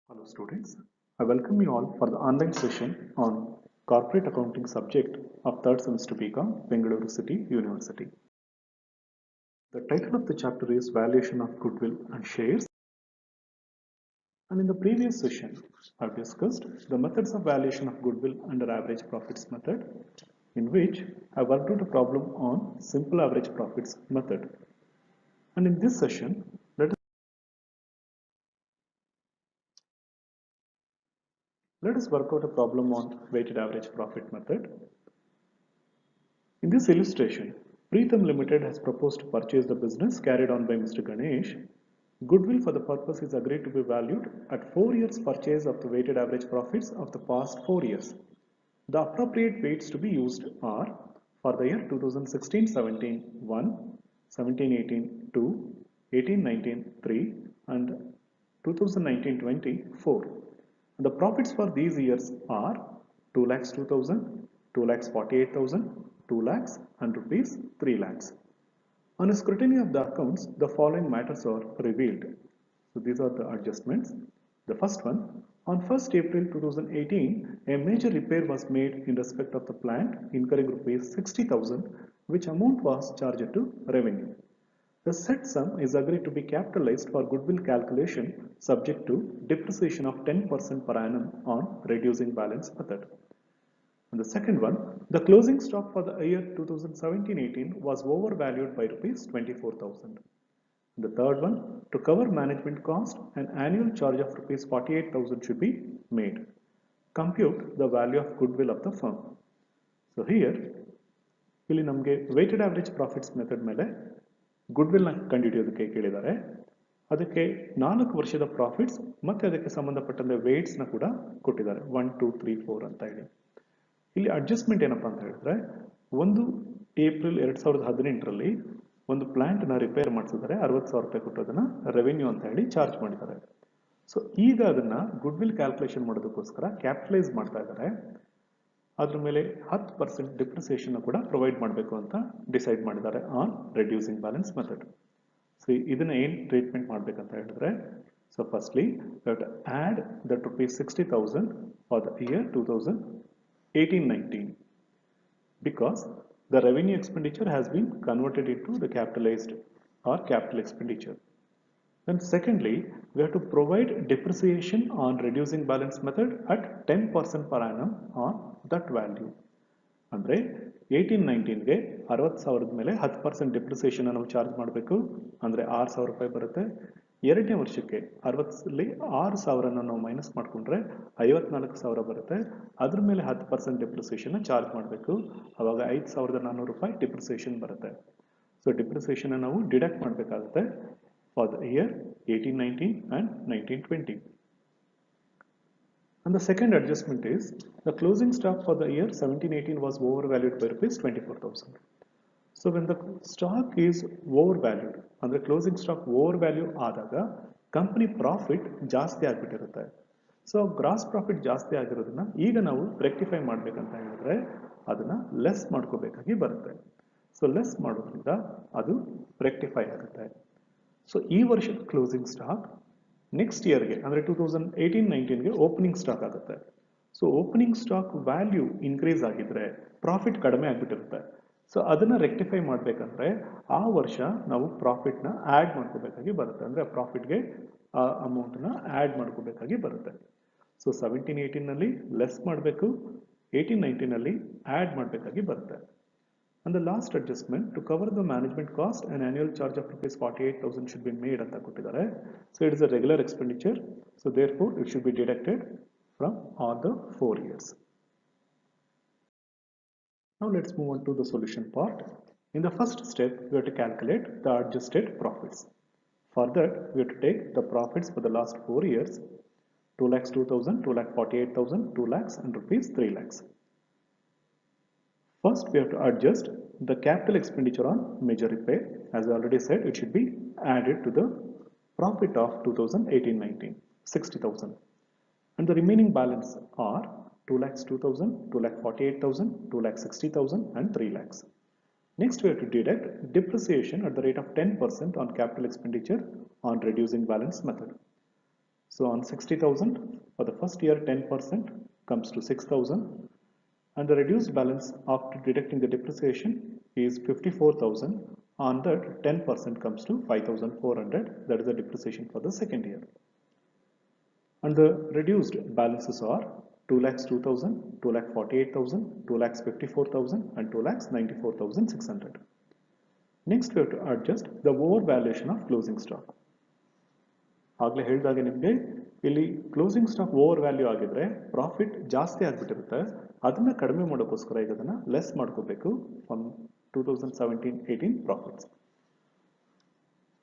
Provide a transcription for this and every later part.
Hello students, I welcome you all for the online session on Corporate Accounting subject of 3rd semester BCom, Bengaluru City University. The title of the chapter is Valuation of Goodwill and Shares, and in the previous session I have discussed the methods of valuation of goodwill under average profits method, in which I worked out a problem on simple average profits method. And in this session, let us work out a problem on weighted average profit method. In this illustration, Preetham Limited has proposed to purchase the business carried on by Mr. Ganesh. Goodwill for the purpose is agreed to be valued at 4 years purchase of the weighted average profits of the past 4 years. The appropriate weights to be used are for the year 2016-17 1, 17-18 2, 18-19 3 and 2019-20 4. And the profits for these years are 2 lakhs 2000, 2 lakhs 48,000, 2 lakhs and rupees 3 lakhs. On a scrutiny of the accounts, the following matters are revealed. So these are the adjustments. The first one, on 1st April 2018, a major repair was made in respect of the plant, incurring rupees 60,000, which amount was charged to revenue. The said sum is agreed to be capitalized for goodwill calculation subject to depreciation of 10% per annum on reducing balance method. And the second one, the closing stock for the year 2017-18 was overvalued by rupees 24,000. The third one, to cover management cost, an annual charge of rupees 48,000 should be made. Compute the value of goodwill of the firm. So here, ಇಲ್ಲಿ ನಮಗೆ weighted average profits method ಮೇಲೆ goodwill ನ ಕಂಡುಹಿಡಿಯೋದಕ್ಕೆ ಕೇಳಿದ್ದಾರೆ. ಅದಕ್ಕೆ 4 ವರ್ಷದ profits ಮತ್ತೆ ಅದಕ್ಕೆ ಸಂಬಂಧಪಟ್ಟಂತೆ weights ನ ಕೂಡ ಕೊಟ್ಟಿದ್ದಾರೆ 1 2 3 4 ಅಂತ ಹೇಳಿ. ಇಲ್ಲಿ ಅಡ್ಜಸ್ಟ್ಮೆಂಟ್ ಏನಪ್ಪಾ ಅಂತ ಹೇಳಿದ್ರೆ, 1 ಏಪ್ರಿಲ್ 2018ರಲ್ಲಿ ಒಂದು ಪ್ಲಾಂಟ್ ನ ರಿಪೇರ್ ಮಾಡಿಸಿದ್ದಾರೆ, 60,000 ರೂಪಾಯಿ ಕೊಟ್ಟು ಅದನ್ನ ರೆವೆನ್ಯೂ ಅಂತ ಹೇಳಿ ಚಾರ್ಜ್ ಮಾಡಿದ್ದಾರೆ. ಸೊ ಈಗ ಅದನ್ನ ಗುಡ್ವಿಲ್ ಕ್ಯಾಲ್ಕುಲೇಷನ್ ಮಾಡೋದಕ್ಕೋಸ್ಕರ ಕ್ಯಾಪಿಟಲೈಸ್ ಮಾಡ್ತಾ ಇದ್ದಾರೆ. ಅದ್ರ ಮೇಲೆ 10% ಡಿಪ್ರಿಸಿಯೇಷನ್ ಕೂಡ ಪ್ರೊವೈಡ್ ಮಾಡಬೇಕು ಅಂತ ಡಿಸೈಡ್ ಮಾಡಿದ್ದಾರೆ on reducing balance method. So ಇದನ್ನ ಏನ್ ಟ್ರೀಟ್ಮೆಂಟ್ ಮಾಡ್ಬೇಕಂತ ಹೇಳಿದ್ರೆ, so firstly add that rupees 60,000 for the year 2018-19 because the revenue expenditure has been converted into the capitalized or capital expenditure. Then secondly, we have to provide depreciation on reducing balance method at 10% per annum on that value. ಅಂದ್ರೆ 18-19ಗೆ 60,000 ಮೇಲೆ 10% depreciation ನಾವು charge ಮಾಡಬೇಕು, ಅಂದ್ರೆ 6,000 ರೂಪಾಯಿ ಬರುತ್ತೆ. ಎರಡನೇ ವರ್ಷಕ್ಕೆ 60ರಲ್ಲಿ 6,000 ನಾವು ಮೈನಸ್ ಮಾಡ್ಕೊಂಡ್ರೆ 54,000 ಬರುತ್ತೆ. ಅದ್ರ ಮೇಲೆ 10% ಡಿಪ್ರಿಸಿಯೇಷನ್ ಚಾರ್ಜ್ ಮಾಡಬೇಕು, ಅವಾಗ 5,400 ರೂಪಾಯಿ ಡಿಪ್ರಿಸಿಯೇಷನ್ ಬರುತ್ತೆ. ಸೊ ಡಿಪ್ರಿಸಿಯೇಷನ್ ನಾವು ಡಿಡಕ್ಟ್ ಮಾಡಬೇಕಾಗುತ್ತೆ for the year 18-19 and 19-20. And the second adjustment is the closing stock for the year 17-18 was overvalued by rupees 24,000. So when the stock is overvalued, and the closing stock overvalue ಆದಾಗ company profit ಜಾಸ್ತಿ ಆಗ್ಬಿಟ್ಟಿರುತ್ತೆ. So gross profit ಜಾಸ್ತಿ ಆಗಿರೋದನ್ನ ಈಗ ನಾವು rectify ಮಾಡ್ಬೇಕಂತ ಹೇಳಿದ್ರೆ ಅದನ್ನ less ಮಾಡ್ಕೋಬೇಕಾಗಿ ಬರುತ್ತೆ. So less ಮಾಡೋದ್ರಿಂದ ಅದು ರೆಕ್ಟಿಫೈ ಆಗುತ್ತೆ. ಸೊ ಈ ವರ್ಷದ ಕ್ಲೋಸಿಂಗ್ ಸ್ಟಾಕ್ ನೆಕ್ಸ್ಟ್ ಇಯರ್ಗೆ ಅಂದರೆ 2018-19ಗೆ ಓಪನಿಂಗ್ ಸ್ಟಾಕ್ ಆಗುತ್ತೆ. So opening stock value increase ಆಗಿದ್ರೆ ಪ್ರಾಫಿಟ್ ಕಡಿಮೆ ಆಗಿಬಿಟ್ಟಿರುತ್ತೆ. ಸೊ ಅದನ್ನ ರೆಕ್ಟಿಫೈ ಮಾಡಬೇಕಂದ್ರೆ ಆ ವರ್ಷ ನಾವು ಪ್ರಾಫಿಟ್ನ ಆ್ಯಡ್ ಮಾಡ್ಕೋಬೇಕಾಗಿ ಬರುತ್ತೆ, ಅಂದರೆ ಆ ಪ್ರಾಫಿಟ್ಗೆ ಆ ಅಮೌಂಟ್ನ ಆ್ಯಡ್ ಮಾಡ್ಕೋಬೇಕಾಗಿ ಬರುತ್ತೆ. ಸೊ 17-18ನಲ್ಲಿ ಲೆಸ್ ಮಾಡಬೇಕು, 18-19ನಲ್ಲಿ ಆ್ಯಡ್ ಮಾಡಬೇಕಾಗಿ ಬರುತ್ತೆ. And the last adjustment, to cover the management cost, an annual charge of rupees 48,000 should be made ಅಂತ ಕೊಟ್ಟಿದ್ದಾರೆ. So it is a regular expenditure, so therefore it should be deducted from all the 4 years. Now let's move on to the solution part. In the first step, we have to calculate the adjusted profits. For that, we have to take the profits for the last 4 years, 2 lakhs 2,000, 2 lakh 48,000, 2 lakhs and rupees 3 lakhs. First, we have to adjust the capital expenditure on major repair. As I already said, it should be added to the profit of 2018-19, 60,000. And the remaining balance are 2 lakhs 2,000, 2 lakh 48,000, 2 lakh 60,000 and 3 lakhs. Next, we have to deduct depreciation at the rate of 10% on capital expenditure on reducing balance method. So on 60,000 for the first year 10% comes to 6,000, and the reduced balance after deducting the depreciation is 54,000. On that 10% comes to 5,400, that is the depreciation for the second year. And the reduced balances are 2 lakhs 2,000, 2 lakh 48,000, 2 lakhs 54,000 and 2 lakhs 94,600. Next we have to adjust the overvaluation of closing stock. ಆಗಲೇ ಹೇಳಿದಾಗೆ ನಿಮಗೆ ಇಲ್ಲಿ closing stock over value ಆಗಿದ್ರೆ profit ಜಾಸ್ತಿ ಆಗಿಬಿಟ್ಟಿರುತ್ತೆ, ಅದನ್ನ ಕಡಿಮೆ ಮಾಡೋಕ್ಕೋಸ್ಕರ ಈಗ ಅದನ್ನ ಲೆಸ್ ಮಾಡ್ಕೋಬೇಕು from 2017-18 profits.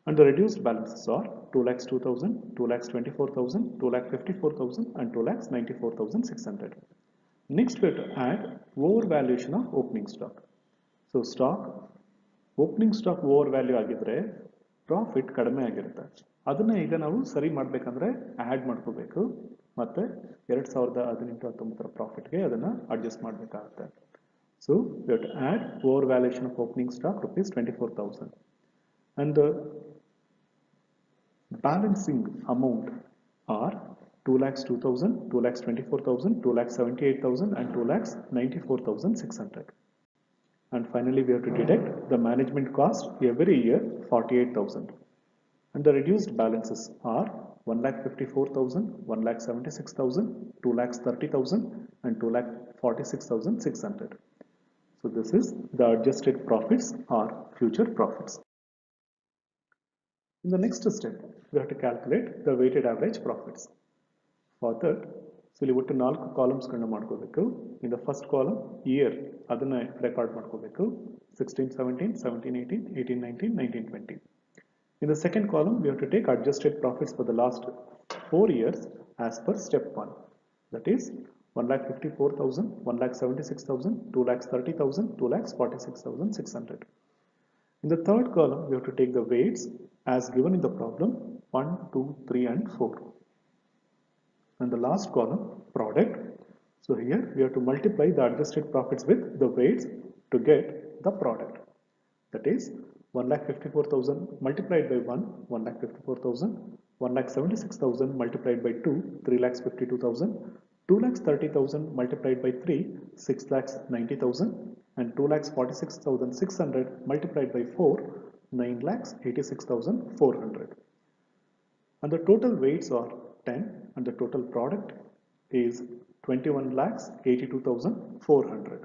And the reduced balances are 2 lakhs 2,000, 2 lakhs 24,000, 2 lakh 54,000 and 2 lakhs 94,600. Next we have to add overvaluation of opening stock. So stock opening stock overvalue ಆಗಿದ್ರೆ profit ಕಡಿಮೆ ಆಗಿರುತ್ತೆ, ಅದನ್ನ ಈಗ ನಾವು ಸರಿ ಮಾಡಬೇಕಂದ್ರೆ ಆ್ಯಡ್ ಮಾಡ್ಕೋಬೇಕು ಮತ್ತೆ 2018-19 ಪ್ರಾಫಿಟ್ಗೆ ಅದನ್ನ ಅಡ್ಜಸ್ಟ್ ಮಾಡಬೇಕಾಗುತ್ತೆ. So we have to add overvaluation of opening stock rupees 24,000 and the balancing amount are 2 lakhs 2,000, 2 lakhs 24,000, 2 lakhs 78,000 and 2 lakhs 94,600. And finally we have to deduct the management cost every year 48,000. And the reduced balances are 1 lakh 54,000, 1 lakh 76,000, 2 lakhs 30,000 and 2 lakh 46,600. So this is the adjusted profits or future profits. In the next step, we have to calculate the weighted average profits. For that, so ಇಲ್ಲಿ ಒಟ್ಟು 4 columns ಗಳನ್ನ ಮಾಡ್ಕೋಬೇಕು. In the first column year ಅದನ್ನ record ಮಾಡ್ಕೋಬೇಕು, 16-17, 17-18, 18-19, 19-20. In the second column we have to take adjusted profits for the last 4 years as per step 1, that is 1,54,000, 1,76,000, 2,30,000, 2,46,600. In the third column we have to take the weights as given in the problem 1, 2, 3 and 4. And the last column product, so here we have to multiply the adjusted profits with the weights to get the product, that is 1,54,000 multiplied by 1, 1,54,000, 1,76,000 multiplied by 2, 3,52,000, 2,30,000 multiplied by 3, 6,90,000 and 2,46,600 multiplied by 4, 9,86,400. And the total weights are 10 and the total product is 21,82,400.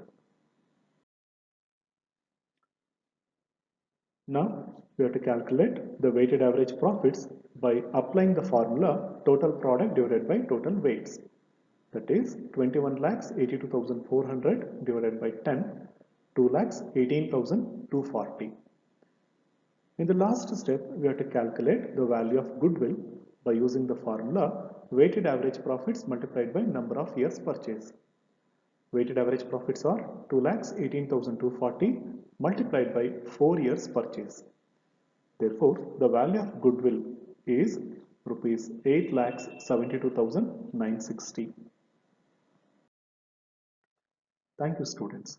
Now we have to calculate the weighted average profits by applying the formula total product divided by total weights, that is 21,82,400 divided by 10, 2,18,240. In the last step we have to calculate the value of goodwill by using the formula weighted average profits multiplied by number of years purchase. Weighted average profits are 2,18,240 multiplied by 4 years purchase. Therefore, the value of goodwill is rupees 8,72,960. Thank you, students.